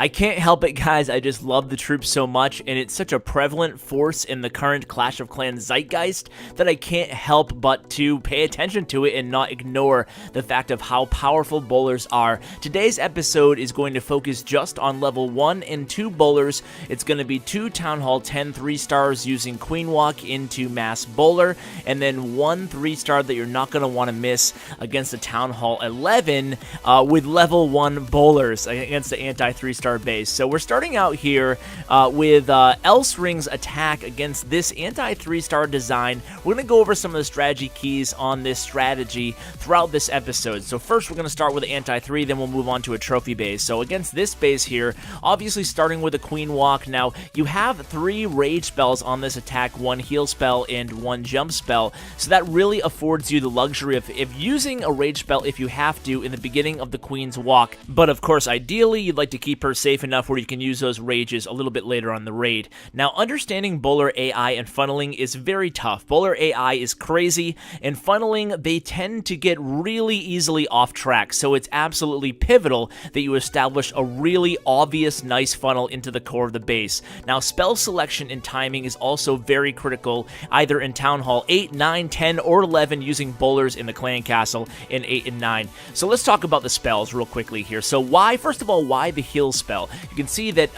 I can't help it, guys. I just love the troops so much, and it's such a prevalent force in the current Clash of Clans zeitgeist that I can't help but to pay attention to it and not ignore the fact of how powerful bowlers are. Today's episode is going to focus just on level 1 and 2 bowlers. It's going to be 2 Town Hall 10 3-stars using Queen Walk into Mass Bowler, and then 1 3-star that you're not going to want to miss against the Town Hall 11 with level 1 bowlers against the anti-3-star base. So we're starting out here with Ring's attack against this anti-3-star design. We're going to go over some of the strategy keys on this strategy throughout this episode. So first we're going to start with the anti-3, then we'll move on to a trophy base. So against this base here, obviously starting with a Queen Walk. Now you have 3 rage spells on this attack, 1 heal spell and 1 jump spell. So that really affords you the luxury of using a rage spell if you have to in the beginning of the Queen's Walk. But of course, ideally, you'd like to keep her safe enough where you can use those rages a little bit later on the raid. Now, understanding bowler AI and funneling is very tough. Bowler AI is crazy, and funneling, they tend to get really easily off track, so it's absolutely pivotal that you establish a really obvious, nice funnel into the core of the base. Now, spell selection and timing is also very critical, either in Town Hall 8, 9, 10, or 11 using bowlers in the Clan Castle in 8 and 9. So let's talk about the spells real quickly here. So first of all, why the heal spell? You can see that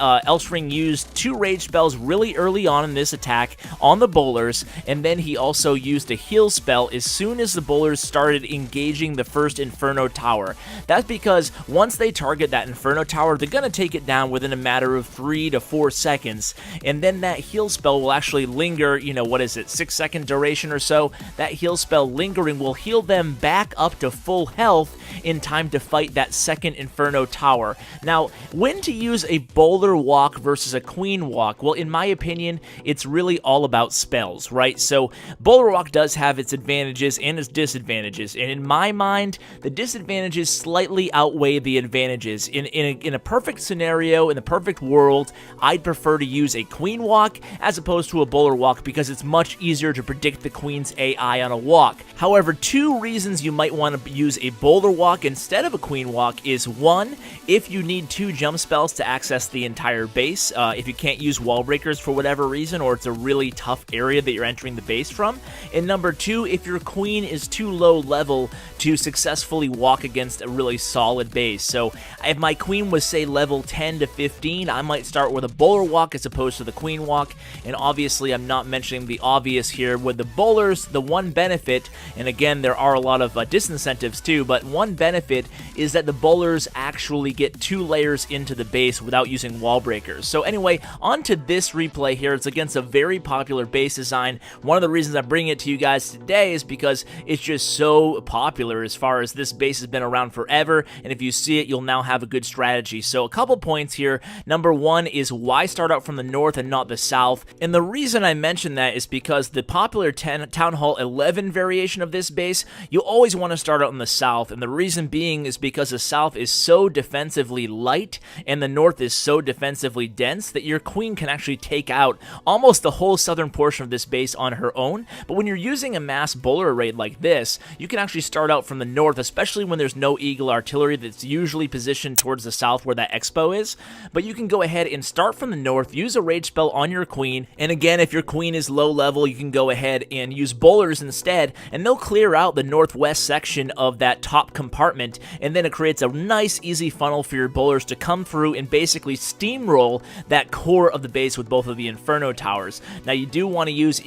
Ring used 2 rage spells really early on in this attack on the bowlers, and then he also used a heal spell as soon as the bowlers started engaging the first Inferno Tower. That's because once they target that Inferno Tower, they're going to take it down within a matter of 3 to 4 seconds, and then that heal spell will actually linger, 6-second duration or so. That heal spell lingering will heal them back up to full health in time to fight that second Inferno Tower. Now, when to use a bowler walk versus a Queen Walk? Well, in my opinion, it's really all about spells, right? So bowler walk does have its advantages and its disadvantages, and in my mind, the disadvantages slightly outweigh the advantages. In a perfect scenario, in the perfect world, I'd prefer to use a Queen Walk as opposed to a bowler walk because it's much easier to predict the Queen's AI on a walk. However, 2 reasons you might want to use a bowler walk instead of a Queen Walk is 1, if you need 2 jump spells to access the entire base, if you can't use wall breakers for whatever reason, or it's a really tough area that you're entering the base from, and number 2, if your queen is too low level to successfully walk against a really solid base. So if my queen was, say, level 10 to 15, I might start with a bowler walk as opposed to the Queen Walk, and obviously I'm not mentioning the obvious here. With the bowlers, the one benefit, and again there are a lot of disincentives too, but one benefit is that the bowlers actually get 2 layers into the base without using wall breakers. So anyway, on to this replay here. It's against a very popular base design. One of the reasons I'm bringing it to you guys today is because it's just so popular as far as this base has been around forever, and if you see it, you'll now have a good strategy. So a couple points here. Number 1 is why start out from the north and not the south, and the reason I mention that is because the popular Town Hall 11 variation of this base, you always want to start out in the south, and the reason being is because the south is so defensively light and the north is so defensively dense that your queen can actually take out almost the whole southern portion of this base on her own. But when you're using a mass bowler raid like this, you can actually start out from the north, especially when there's no Eagle artillery that's usually positioned towards the south where that expo is. But you can go ahead and start from the north, use a rage spell on your queen, and again, if your queen is low level, you can go ahead and use bowlers instead, and they'll clear out the northwest section of that top compartment, and then it creates a nice easy funnel for your bowlers to come through and basically steamroll that core of the base with both of the Inferno Towers. Now you do want to use,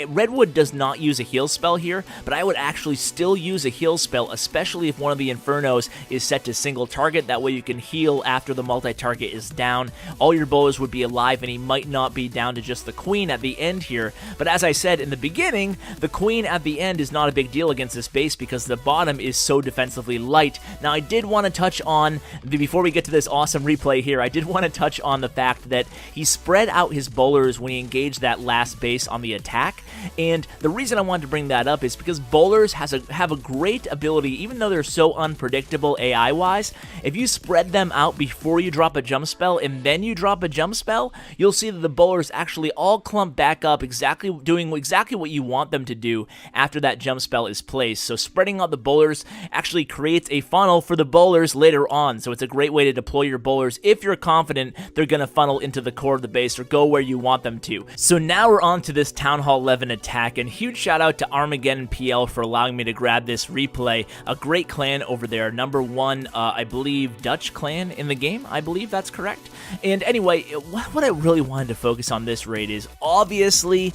Redwood does not use a heal spell here, but I would actually still use a heal spell, especially if one of the Infernos is set to single target. That way you can heal after the multi-target is down. All your bowlers would be alive, and he might not be down to just the queen at the end here. But as I said in the beginning, the queen at the end is not a big deal against this base because the bottom is so defensively light. Now I did want to touch on, before we get to this awesome replay here, I did want to touch on the fact that he spread out his bowlers when he engaged that last base on the attack, and the reason I wanted to bring that up is because bowlers have a great ability, even though they're so unpredictable AI-wise. If you spread them out before you drop a jump spell and then you drop a jump spell, you'll see that the bowlers actually all clump back up, doing exactly what you want them to do after that jump spell is placed. So spreading out the bowlers actually creates a funnel for the bowlers later on, so it's a great way to deploy your bowlers if you're confident they're going to funnel into the core of the base or go where you want them to. So now we're on to this Town Hall 11 attack, and huge shout out to Armageddon PL for allowing me to grab this replay. A great clan over there, number one, I believe, Dutch clan in the game. I believe that's correct. And anyway, what I really wanted to focus on this raid is obviously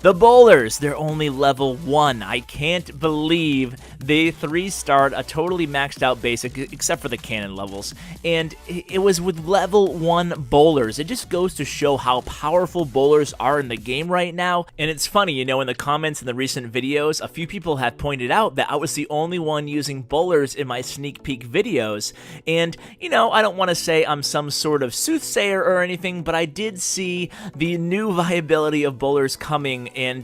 the bowlers. They're only level 1. I can't believe they 3-starred a totally maxed out basic, except for the cannon levels. And it was with level 1 bowlers. It just goes to show how powerful bowlers are in the game right now. And it's funny, you know, in the comments in the recent videos, a few people have pointed out that I was the only one using bowlers in my sneak peek videos. And, you know, I don't want to say I'm some sort of soothsayer or anything, but I did see the new viability of bowlers coming, and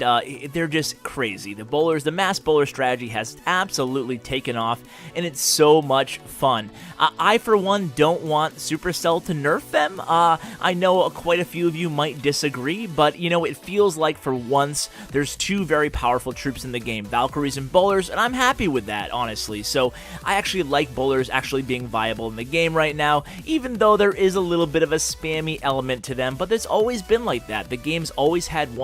they're just crazy. The bowlers, the mass bowler strategy has absolutely taken off, and it's so much fun. I, for one, don't want Supercell to nerf them. I know quite a few of you might disagree, but, you know, it feels like for once there's two very powerful troops in the game, Valkyries and bowlers, and I'm happy with that, honestly. So I actually like bowlers actually being viable in the game right now, even though there is a little bit of a spammy element to them, but it's always been like that. The game's always had one